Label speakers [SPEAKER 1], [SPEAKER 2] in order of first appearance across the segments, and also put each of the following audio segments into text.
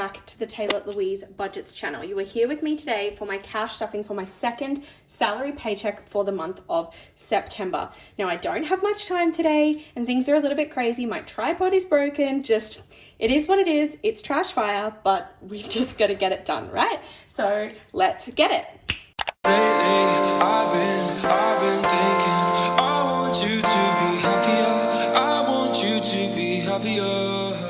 [SPEAKER 1] back to the Taylah Louise Budgets channel. You are here with me today for my cash stuffing for my second salary paycheck for the month of September. Now, I don't have much time today and things are a little bit crazy. My tripod is broken. It is what it is. It's trash fire, but we've just got to get it done, right? So let's get it.
[SPEAKER 2] I've been thinking, I want you to be happier. I want you to be happier.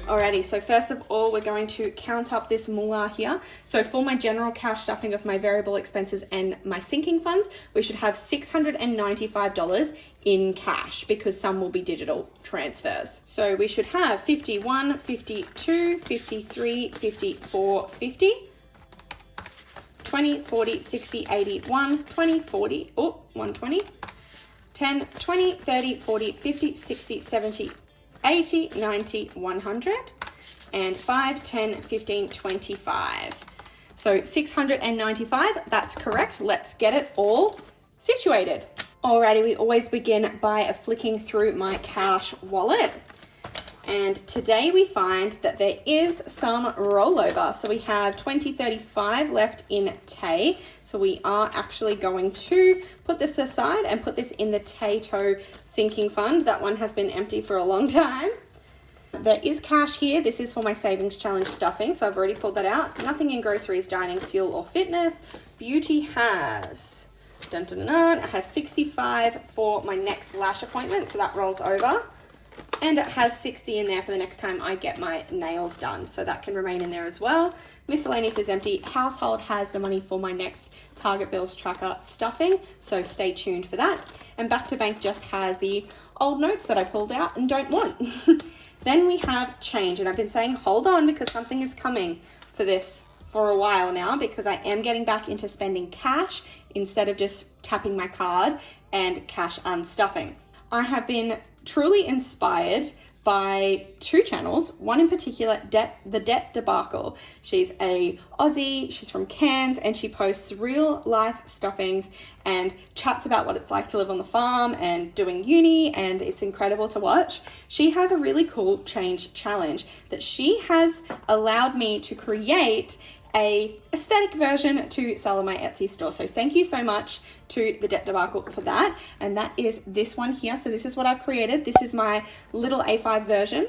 [SPEAKER 1] Alrighty, so first of all, we're going to count up this moolah here. So for my general cash stuffing of my variable expenses and my sinking funds, we should have $695 in cash because some will be digital transfers. So we should have 51, 52, 53, 54, 50, 20, 40, 60, 80, 1, 20, 40, 120, 10, 20, 30, 40, 50, 60, 70, 80, 90, 100, and 5, 10, 15, 25. So 695, that's correct. Let's get it all situated. Alrighty, we always begin by flicking through my cash wallet. And today we find that there is some rollover. So we have 2035 left in Tay. So we are actually going to put this aside and put this in the Tato sinking fund. That one has been empty for a long time. There is cash here. This is for my savings challenge stuffing. So I've already pulled that out. Nothing in groceries, dining, fuel, or fitness. Beauty has, it has 65 for my next lash appointment. So that rolls over. And it has 60 in there for the next time I get my nails done. So that can remain in there as well. Miscellaneous is empty. Household has the money for my next Target Bills tracker stuffing. So stay tuned for that. And Back to Bank just has the old notes that I pulled out and don't want. Then we have change. And I've been saying, hold on, because something is coming for this for a while now, because I am getting back into spending cash instead of just tapping my card and cash unstuffing. I have been truly inspired by two channels, one in particular, the Debt Debacle. She's a Aussie, she's from Cairns, and she posts real life stuffings and chats about what it's like to live on the farm and doing uni, and it's incredible to watch. She has a really cool change challenge that she has allowed me to create a aesthetic version to sell on my Etsy store. So thank you so much to the Debt Debacle for that. And that is this one here. So this is what I've created. This is my little A5 version.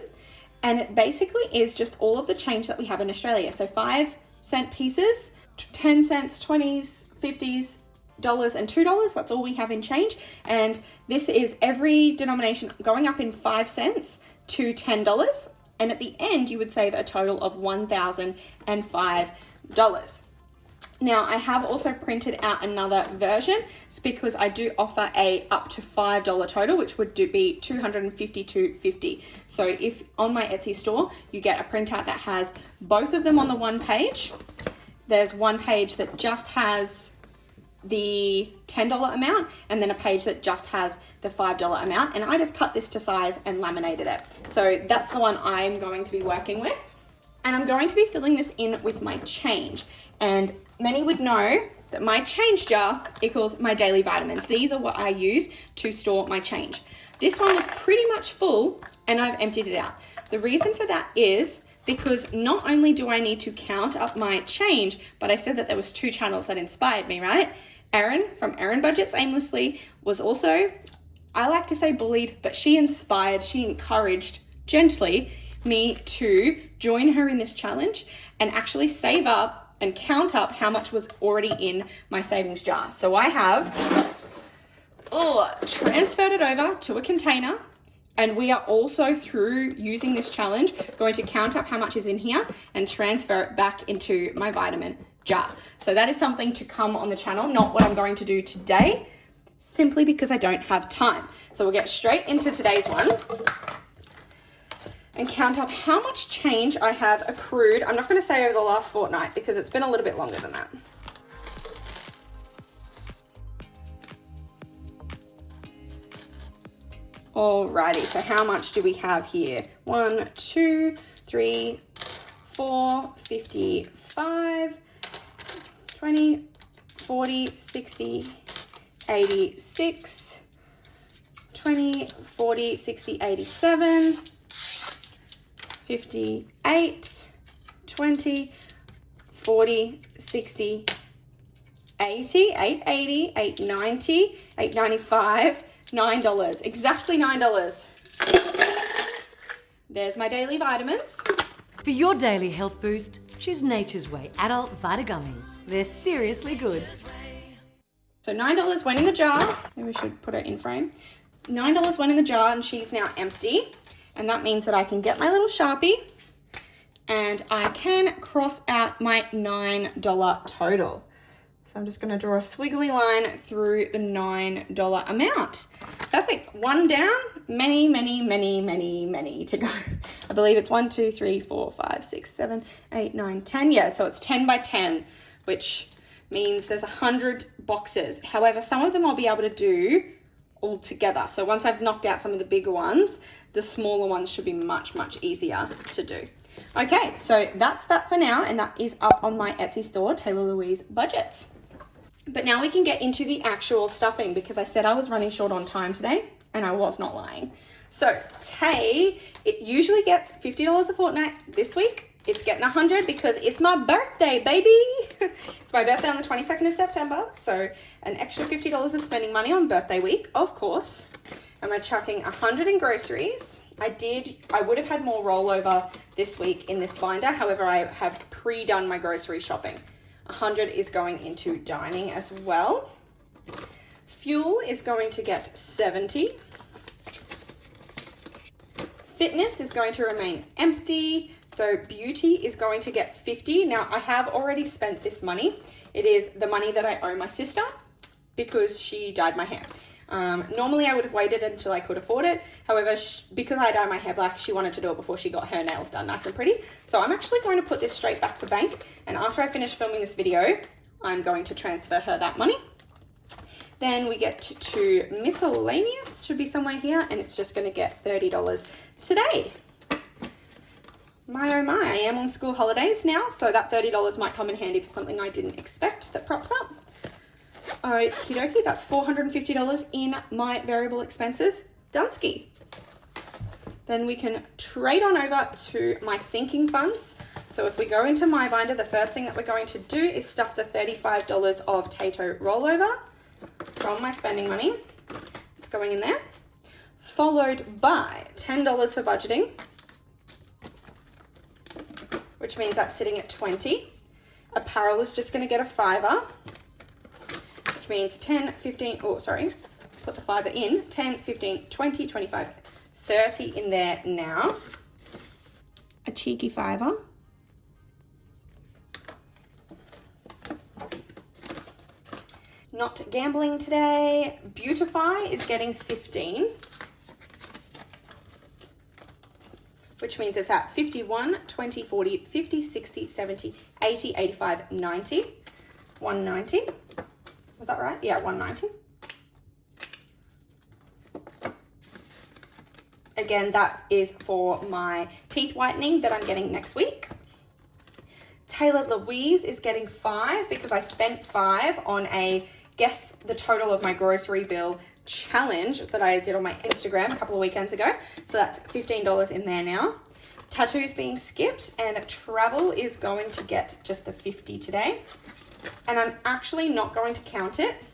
[SPEAKER 1] And it basically is just all of the change that we have in Australia. So 5-cent pieces, 10 cents, 20s, 50s, dollars, and $2. That's all we have in change. And this is every denomination going up in 5 cents to $10. And at the end, you would save a total of $1,005. Now, I have also printed out another version because I do offer a up to $5 total, which would be $252.50. So if on my Etsy store, you get a printout that has both of them on the one page. There's one page that just has the $10 amount and then a page that just has the $5 amount. And I just cut this to size and laminated it. So that's the one I'm going to be working with. And I'm going to be filling this in with my change. And many would know that my change jar equals my daily vitamins. These are what I use to store my change. This one was pretty much full and I've emptied it out. The reason for that is because not only do I need to count up my change, but I said that there was two channels that inspired me, right? Erin from Erin Budgets Aimlessly was also, I like to say bullied, but she encouraged gently me to join her in this challenge and actually save up and count up how much was already in my savings jar. So I have transferred it over to a container, and we are also, through using this challenge, going to count up how much is in here and transfer it back into my vitamin jar. So that is something to come on the channel, not what I'm going to do today, simply because I don't have time. So we'll get straight into today's one and count up how much change I have accrued. I'm not going to say over the last fortnight because it's been a little bit longer than that. Alrighty, so how much do we have here? 1, 2, 3, 4, 55, 20, 40, 60, 86, 20, 40, 60, 87, 58, 20, 40, 60, 80, 880, 890, 895, $9. Exactly $9. There's my daily vitamins.
[SPEAKER 3] For your daily health boost, choose Nature's Way Adult Vita Gummies. They're seriously good.
[SPEAKER 1] So $9 went in the jar. Maybe we should put it in frame. $9 went in the jar and she's now empty. And that means that I can get my little Sharpie and I can cross out my $9 total. So I'm just going to draw a squiggly line through the $9 amount. Perfect. One down, many, many, many, many, many to go. I believe it's 1, 2, 3, 4, 5, 6, 7, 8, 9, 10. Yeah, so it's 10 by 10, which means there's 100 boxes. However, some of them I'll be able to do all together. So once I've knocked out some of the bigger ones, the smaller ones should be much, much easier to do. Okay, so that's that for now, and that is up on my Etsy store, Taylah Louise Budgets. But now we can get into the actual stuffing because I said I was running short on time today and I was not lying. So Tay, it usually gets $50 a fortnight. This week it's getting 100 because it's my birthday, baby. It's my birthday on the 22nd of September. So an extra $50 of spending money on birthday week, of course. And we're chucking 100 in groceries. I would have had more rollover this week in this binder. However, I have pre-done my grocery shopping. 100 is going into dining as well. Fuel is going to get 70. Fitness is going to remain empty. So beauty is going to get 50. Now I have already spent this money. It is the money that I owe my sister because she dyed my hair. Normally I would have waited until I could afford it. However, because I dyed my hair black, she wanted to do it before she got her nails done nice and pretty. So I'm actually going to put this straight back to bank. And after I finish filming this video, I'm going to transfer her that money. Then we get to miscellaneous, should be somewhere here. And it's just going to get $30 today. My oh my, I am on school holidays now. So that $30 might come in handy for something I didn't expect that props up. Okie dokie, that's $450 in my variable expenses. Dunsky. Then we can trade on over to my sinking funds. So if we go into my binder, the first thing that we're going to do is stuff the $35 of Tato rollover from my spending money. It's going in there. Followed by $10 for budgeting, which means that's sitting at 20. Apparel is just going to get a $5. Which means 10, 15, oh, sorry, put the $5 in, 10, 15, 20, 25, 30 in there now. A cheeky $5. Not gambling today. Beautify is getting 15. Which means it's at 51, 20, 40, 50, 60, 70, 80, 85, 90, 190. Was that right? Yeah, 190. Again, that is for my teeth whitening that I'm getting next week. Taylah Louise is getting 5 because I spent 5 on a guess the total of my grocery bill challenge that I did on my Instagram a couple of weekends ago. So that's $15 in there now. Tattoos being skipped and travel is going to get just a 50 today. And I'm actually not going to count it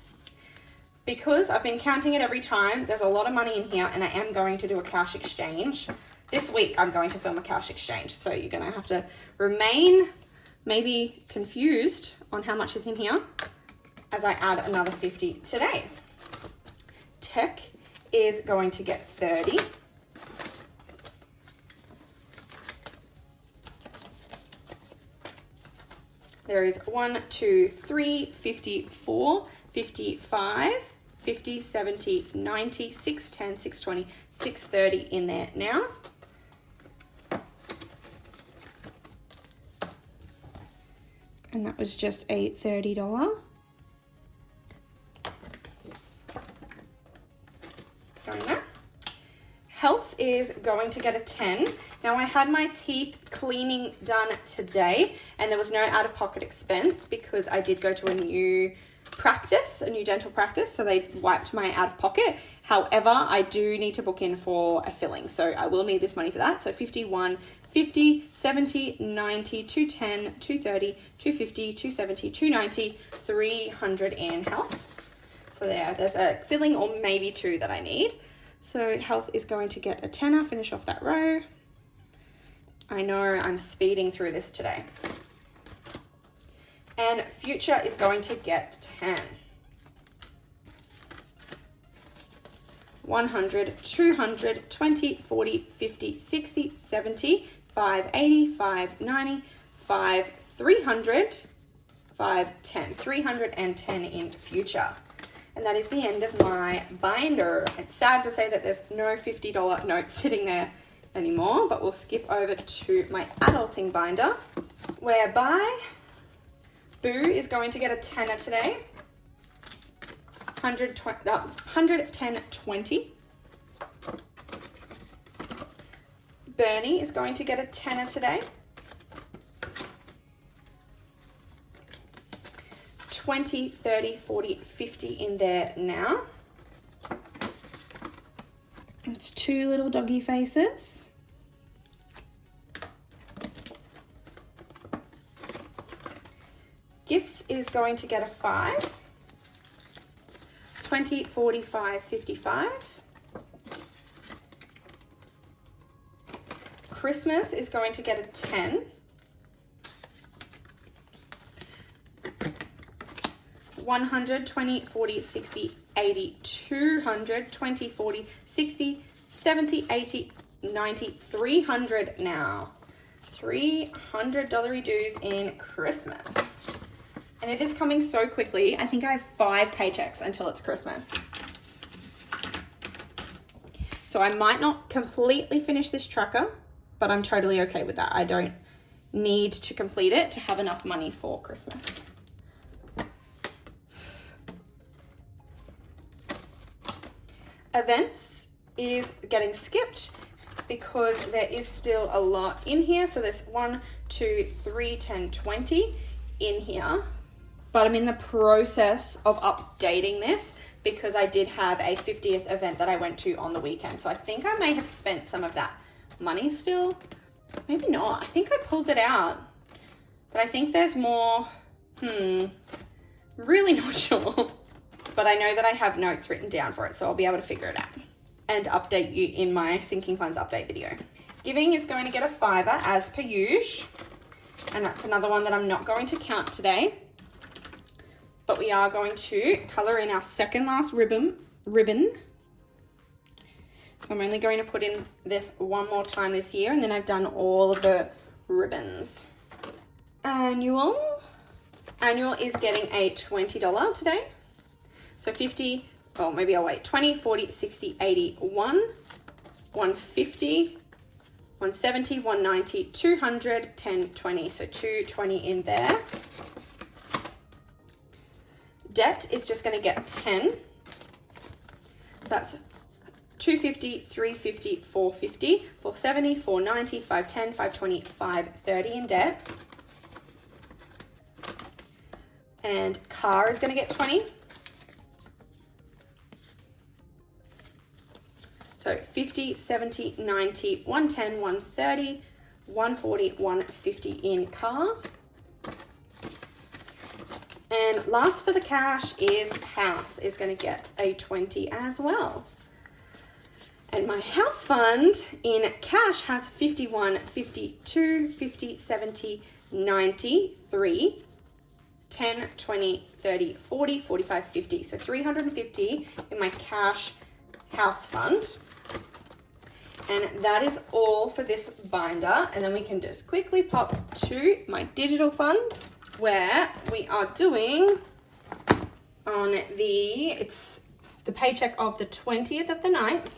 [SPEAKER 1] because I've been counting it every time. There's a lot of money in here and I am going to do a cash exchange. This week I'm going to film a cash exchange. So you're going to have to remain maybe confused on how much is in here as I add another 50 today. Tech is going to get 30. There is 1, 2, 3, 54, 55, 50, 70, 90, 610, 620, 630 in there now. And that was just a $30. Going there. Health is going to get a 10. Now I had my teeth cleaning done today and there was no out-of-pocket expense because I did go to a new dental practice, so they wiped my out-of-pocket. However, I do need to book in for a filling, so I will need this money for that. So 51, 50, 70, 90, 210, 230, 250, 270, 290, 300 in health. So there's a filling or maybe two that I need. So health is going to get a tenner, finish off that row. I know I'm speeding through this today. And future is going to get 10. 100, 200, 20, 40, 50, 60, 70, 580, 590, 300, 510. 310 in future. And that is the end of my binder. It's sad to say that there's no $50 notes sitting there anymore, but we'll skip over to my adulting binder, whereby Boo is going to get a tenner today. 110, 20. Bernie is going to get a tenner today. 20, 30, 40, 50 in there now. It's two little doggy faces. Gifts is going to get a 5. 20, 45, 55. Christmas is going to get a 10. 100, 20, 40, 60, 80, 200, 20, 40, 60, 70, 80, 90, 300 now. $300 dues in Christmas. And it is coming so quickly. I think I have 5 paychecks until it's Christmas. So I might not completely finish this tracker, but I'm totally okay with that. I don't need to complete it to have enough money for Christmas. Events is getting skipped because there is still a lot in here. So there's 1, 2, 3, 10, 20 in here. But I'm in the process of updating this because I did have a 50th event that I went to on the weekend. So I think I may have spent some of that money still. Maybe not. I think I pulled it out. But I think there's more. Really not sure. But I know that I have notes written down for it, so I'll be able to figure it out and update you in my sinking funds update video. Giving is going to get a 5 as per usual. And that's another one that I'm not going to count today. But we are going to color in our second last ribbon. So I'm only going to put in this one more time this year, and then I've done all of the ribbons. Annual is getting a $20 today. So 50, oh, maybe I'll wait. 20, 40, 60, 80, 150, 170, 190, 200, 10, 20. So 220 in there. Debt is just going to get 10. That's 250, 350, 450, 470, 490, 510, 520, 530 in debt. And car is going to get 20. So 50, 70, 90, 110, 130, 140, 150 in car. And last for the cash is house is going to get a 20 as well. And my house fund in cash has 51, 52, 50, 70, 90, 3, 10, 20, 30, 40, 45, 50. So 350 in my cash house fund. And that is all for this binder. And then we can just quickly pop to my digital fund, where we are doing on it's the paycheck of the 20th of the 9th.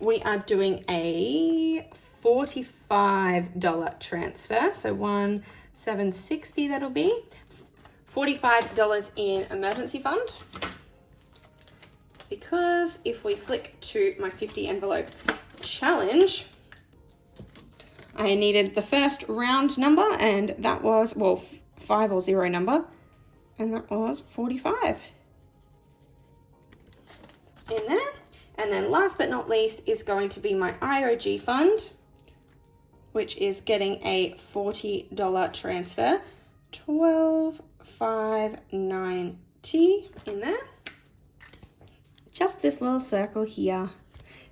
[SPEAKER 1] We are doing a $45 transfer. So $1,760 that'll be. $45 in emergency fund. Because if we flick to my 50 envelope challenge, I needed the first round number, and that was, well, 5 or 0 number, and that was 45 in there. And then last but not least is going to be my IOG fund, which is getting a $40 transfer. $12,590 in there. Just this little circle here.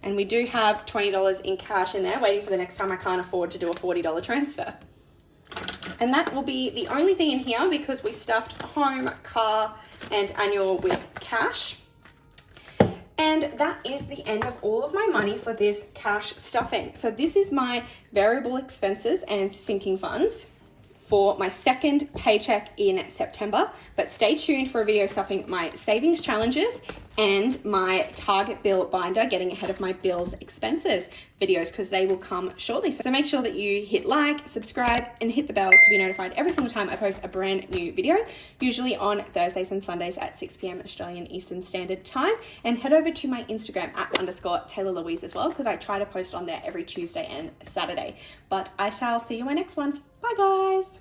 [SPEAKER 1] And we do have $20 in cash in there, waiting for the next time I can't afford to do a $40 transfer. And that will be the only thing in here because we stuffed home, car, and annual with cash. And that is the end of all of my money for this cash stuffing. So this is my variable expenses and sinking funds for my second paycheck in September. But stay tuned for a video stuffing my savings challenges and my target bill binder, getting ahead of my bills expenses videos, because they will come shortly. So make sure that you hit like, subscribe, and hit the bell to be notified every single time I post a brand new video, usually on Thursdays and Sundays at 6 p.m. Australian Eastern Standard Time. And head over to my Instagram @_Taylah Louise as well, because I try to post on there every Tuesday and Saturday. But I shall see you in my next one. Bye guys.